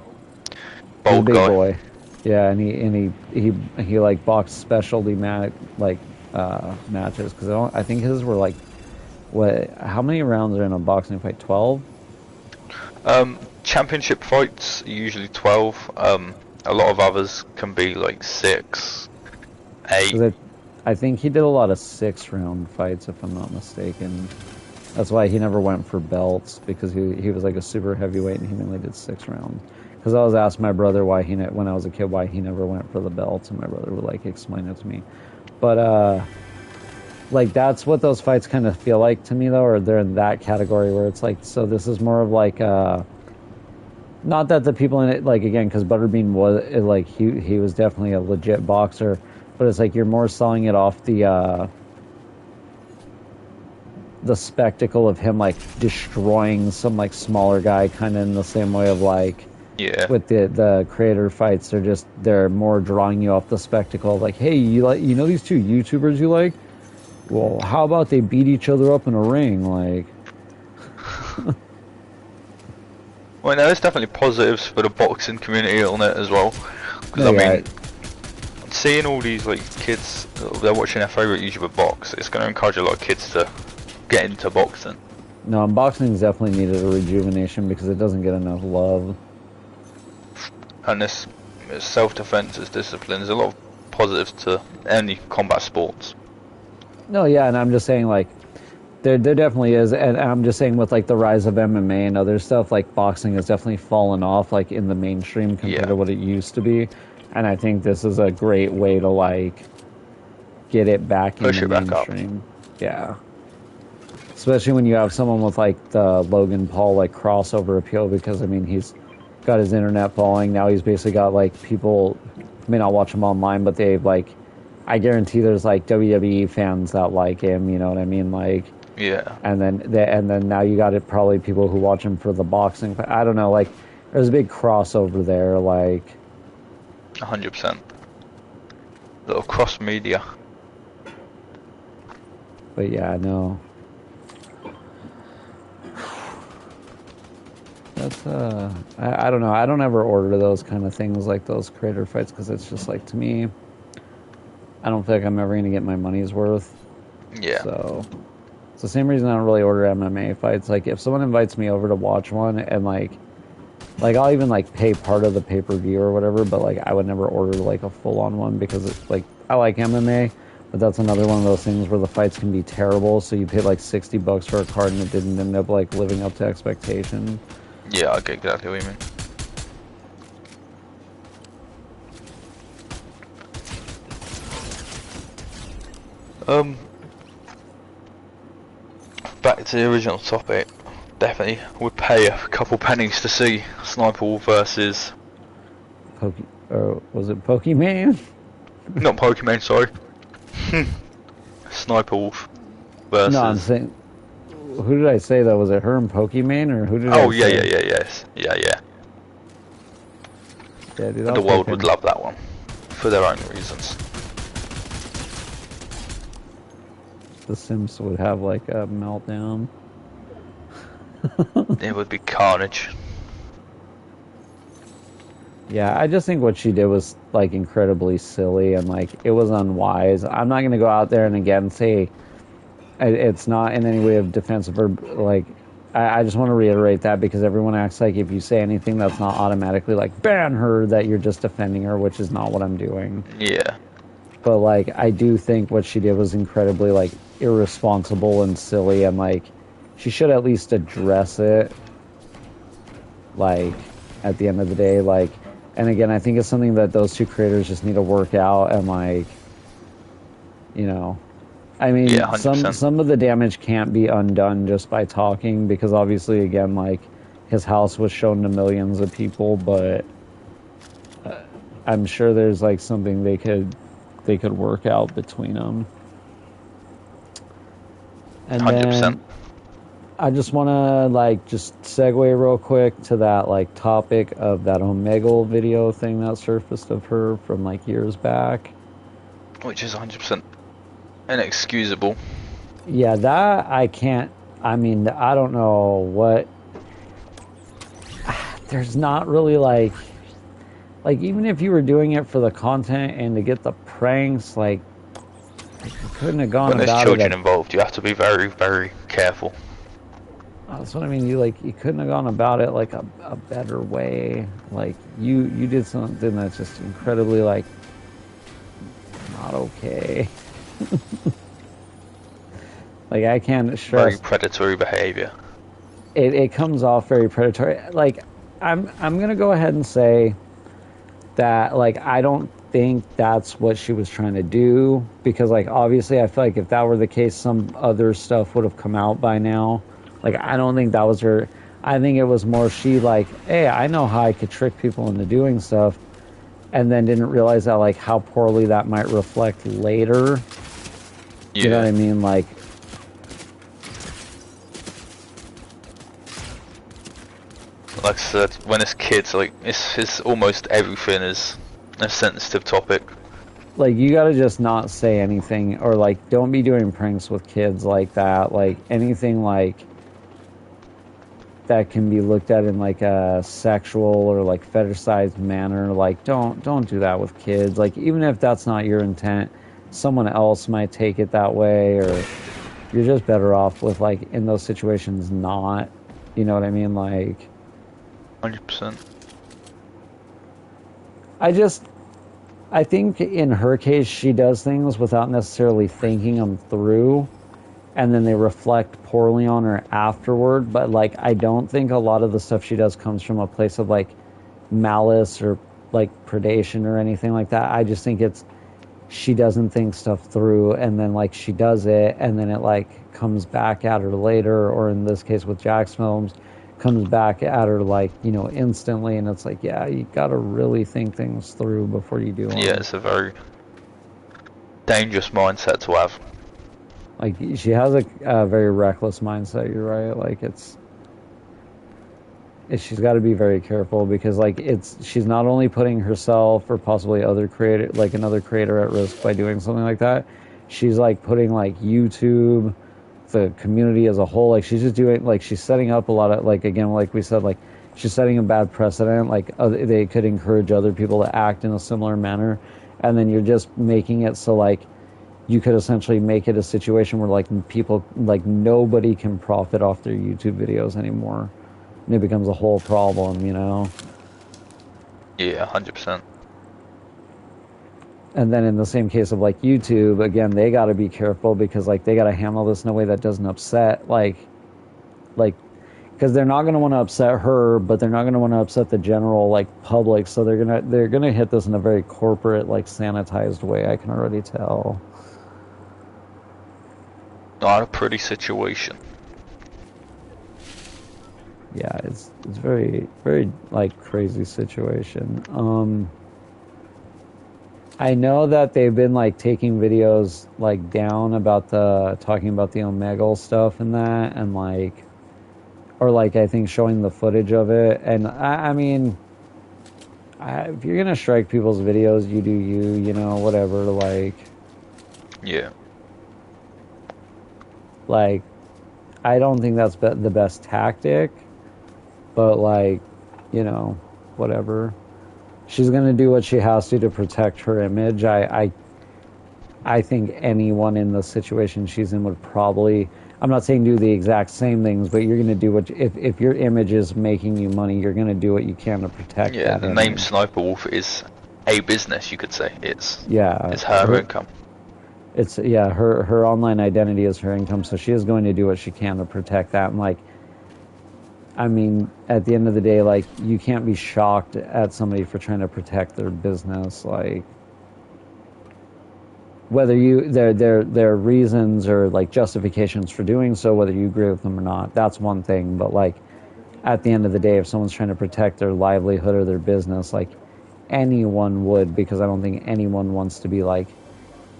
big guy. boy. Yeah. And he like boxed specialty matches. Cause I think his were like, how many rounds are in a boxing fight? 12? Championship fights are usually 12. A lot of others can be like 6, 8. I think he did a lot of 6-round fights, if I'm not mistaken. That's why he never went for belts, because he was like a super heavyweight and he only did 6 rounds. Because I was asking my brother when I was a kid why he never went for the belts, and my brother would like explain it to me. But like that's what those fights kind of feel like to me, though, or they're in that category where it's like, so this is more of like not that the people in it, like, again, because Butterbean was like he was definitely a legit boxer, but it's like you're more selling it off the spectacle of him like destroying some like smaller guy, kind of in the same way of like, yeah, with the creator fights, they're more drawing you off the spectacle of like, hey, you know these 2 YouTubers you like? Well, how about they beat each other up in a ring, like. Well, no, there's definitely positives for the boxing community on it as well. Because, I mean, seeing all these, like, kids, they're watching their favourite YouTuber box, it's going to encourage a lot of kids to get into boxing. No, boxing's definitely needed a rejuvenation because it doesn't get enough love. And this self-defense is discipline. There's a lot of positives to any combat sports. No, yeah, and I'm just saying, like, there definitely is, and I'm just saying with, like, the rise of MMA and other stuff, like, boxing has definitely fallen off, like, in the mainstream compared to what it used to be, and I think this is a great way to, like, get it back in the mainstream. Yeah. Especially when you have someone with, like, the Logan Paul, like, crossover appeal, because, I mean, he's got his internet following, now he's basically got, like, people may not watch him online, but they've, like, I guarantee there's like WWE fans that like him. You know what I mean? Like, Yeah. and then now you got it probably people who watch him for the boxing. I don't know. Like, there's a big crossover there. Like, 100%. Little cross media. but yeah, no. That's I don't know. I don't ever order those kind of things like those creator fights because it's just like, to me, I don't feel like I'm ever gonna get my money's worth. Yeah. So it's the same reason I don't really order MMA fights. Like, if someone invites me over to watch one and like I'll even like pay part of the pay-per-view or whatever, but like I would never order like a full-on one because it's like, I like MMA, but that's another one of those things where the fights can be terrible. So you paid like $60 for a card and it didn't end up like living up to expectation. Yeah, I get exactly what you mean. Back to the original topic. Definitely would pay a couple pennies to see SSniperWolf versus... Was it Pokemon? Not Pokemon, sorry. SSniperWolf versus... No, I'm saying... Who did I say that? Was it her and Pokemon, or who did I say? Yes. Yeah, dude, the world would love that one. For their own reasons. The Sims would have like a meltdown. It would be carnage. Yeah, I just think what she did was like incredibly silly and like it was unwise. I'm not gonna go out there and again say it's not in any way of defense of her. Like, I just want to reiterate that because everyone acts like if you say anything that's not automatically like ban her, that you're just defending her, which is not what I'm doing. Yeah. But like, I do think what she did was incredibly like irresponsible and silly, and like she should at least address it. Like, at the end of the day, like, and again, I think it's something that those two creators just need to work out and like, you know, I mean, yeah, some of the damage can't be undone just by talking because obviously, again, like his house was shown to millions of people, but I'm sure there's like something they could work out between them. And 100%. then I just want to like just segue real quick to that like topic of that Omegle video thing that surfaced of her from like years back, which is 100% inexcusable. Yeah, that I can't. I mean, I don't know what. There's not really like even if you were doing it for the content and to get the pranks, like you couldn't have gone when there's about children it. involved, you have to be very, very careful. That's what I mean. You couldn't have gone about it like a better way. Like you did something that's just incredibly like not okay. Like, I can't stress. Very predatory behavior. It comes off very predatory. Like, I'm gonna go ahead and say that like I don't think that's what she was trying to do, because like obviously I feel like if that were the case, some other stuff would have come out by now. Like, I don't think that was her. I think it was more she like, hey, I know how I could trick people into doing stuff, and then didn't realize that like how poorly that might reflect later. Yeah. You know what I mean? Like, I said, when it's kids, like it's almost everything is a sensitive topic. Like, you gotta just not say anything, or like don't be doing pranks with kids like that. Like anything like that can be looked at in like a sexual or like fetishized manner. Like, don't do that with kids. Like, even if that's not your intent, someone else might take it that way, or you're just better off with like in those situations not. You know what I mean? Like, 100%. I think in her case, she does things without necessarily thinking them through, and then they reflect poorly on her afterward. But like, I don't think a lot of the stuff she does comes from a place of like malice or like predation or anything like that. I just think it's she doesn't think stuff through, and then like she does it, and then it like comes back at her later, or in this case with Jack's films, comes back at her like, you know, instantly, and it's like, yeah, you gotta really think things through before you do them. Yeah, it's a very dangerous mindset to have. Like, she has a very reckless mindset, you're right. Like, she's got to be very careful because, like, she's not only putting herself or possibly another creator at risk by doing something like that. She's, like, putting, like, YouTube, the community as a whole, like, she's just doing, like, she's setting up a lot of, like, again, like we said, like, she's setting a bad precedent. Like, they could encourage other people to act in a similar manner, and then you're just making it so, like, you could essentially make it a situation where, like, people, like, nobody can profit off their YouTube videos anymore. And it becomes a whole problem, you know? Yeah, 100%. And then in the same case of, like, YouTube, again, they got to be careful because, like, they got to handle this in a way that doesn't upset, like, because they're not going to want to upset her, but they're not going to want to upset the general, like, public. So they're gonna hit this in a very corporate, like, sanitized way. I can already tell. Not a pretty situation. Yeah, it's very, very, like, crazy situation. I know that they've been, like, taking videos, like, down about talking about the Omegle stuff and that, and, like, or, like, I think showing the footage of it. And I mean, if you're gonna strike people's videos, you do you know, whatever, like. Yeah. Like, I don't think that's the best tactic, but, like, you know, whatever. She's gonna do what she has to protect her image. I think anyone in the situation she's in would probably, I'm not saying do the exact same things, but you're gonna do what, if your image is making you money, you're gonna do what you can to protect that the image. name SniperWolf is a business, you could say. It's her income. It's, yeah, her online identity is her income, so she is going to do what she can to protect that. And, like, I mean, at the end of the day, like, you can't be shocked at somebody for trying to protect their business. Like, whether their reasons or, like, justifications for doing so, whether you agree with them or not, that's one thing. But, like, at the end of the day, if someone's trying to protect their livelihood or their business, like, anyone would, because I don't think anyone wants to be, like,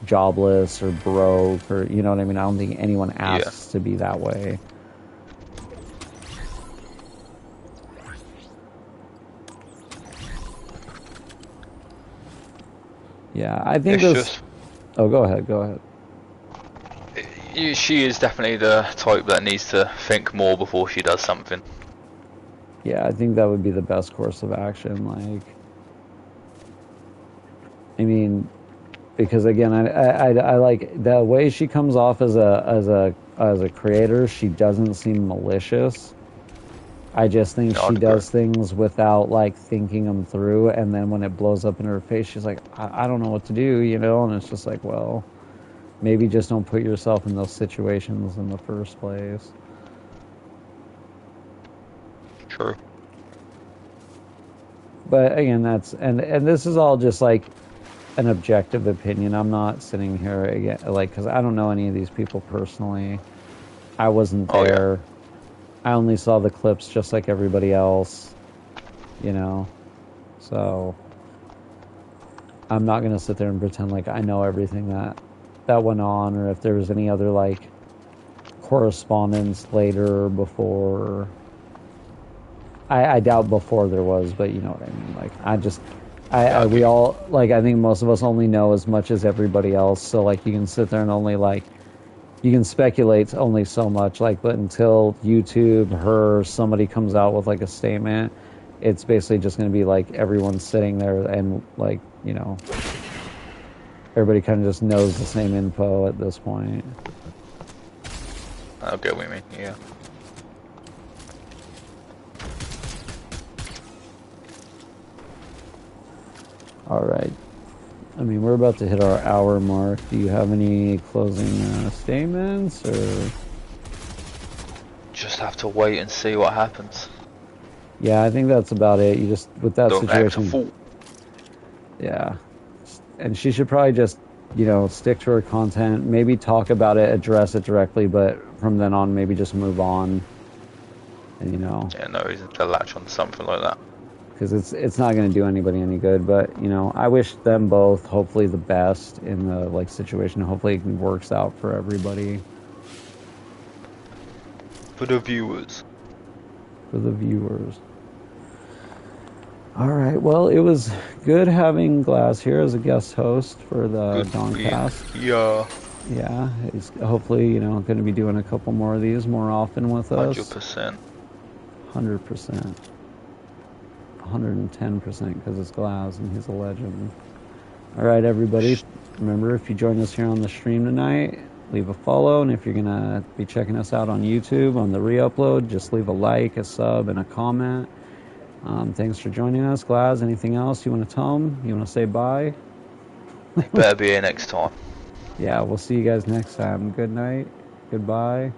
jobless or broke, or, you know what I mean? I don't think anyone asks to be that way. Yeah, I think oh, go ahead. She is definitely the type that needs to think more before she does something. Yeah, I think that would be the best course of action. Like, I mean, because again, I like the way she comes off as a creator. She doesn't seem malicious. I just think she does things without, like, thinking them through, and then when it blows up in her face, she's like, I don't know what to do, you know? And it's just like, well, maybe just don't put yourself in those situations in the first place. True. But again, and this is all just, like, an objective opinion. I'm not sitting here again, like, because I don't know any of these people personally. I wasn't there. Yeah. I only saw the clips just like everybody else, you know? So I'm not going to sit there and pretend like I know everything that went on, or if there was any other, like, correspondence later or before. I doubt before there was, but you know what I mean? Like, we all, like, I think most of us only know as much as everybody else, so, like, you can sit there and only, like, you can speculate only so much, like, but until YouTube, somebody comes out with, like, a statement, it's basically just going to be, like, everyone sitting there and, like, you know, everybody kind of just knows the same info at this point. I'll get what you mean, yeah. Alright. I mean, we're about to hit our hour mark. Do you have any closing statements, or? Just have to wait and see what happens. Yeah, I think that's about it. You just, with that Don't situation. Act a fool. Yeah. And she should probably just, you know, stick to her content, maybe talk about it, address it directly, but from then on, maybe just move on. And, you know. Yeah, no reason to latch on to something like that. because it's not going to do anybody any good. But you know, I wish them both hopefully the best in the like situation. Hopefully it works out for everybody. For the viewers. For the viewers. All right. Well, it was good having Glaz here as a guest host for the DawnCast. Yeah. Yeah, he's hopefully, you know, going to be doing a couple more of these more often with us. 100%. 100%. 110% because it's Glaz and he's a legend. All right, everybody. Remember, if you join us here on the stream tonight, leave a follow. And if you're going to be checking us out on YouTube on the re-upload, just leave a like, a sub, and a comment. Thanks for joining us. Glaz, anything else you want to tell them? You want to say bye? Better be here next time. Yeah, we'll see you guys next time. Good night. Goodbye.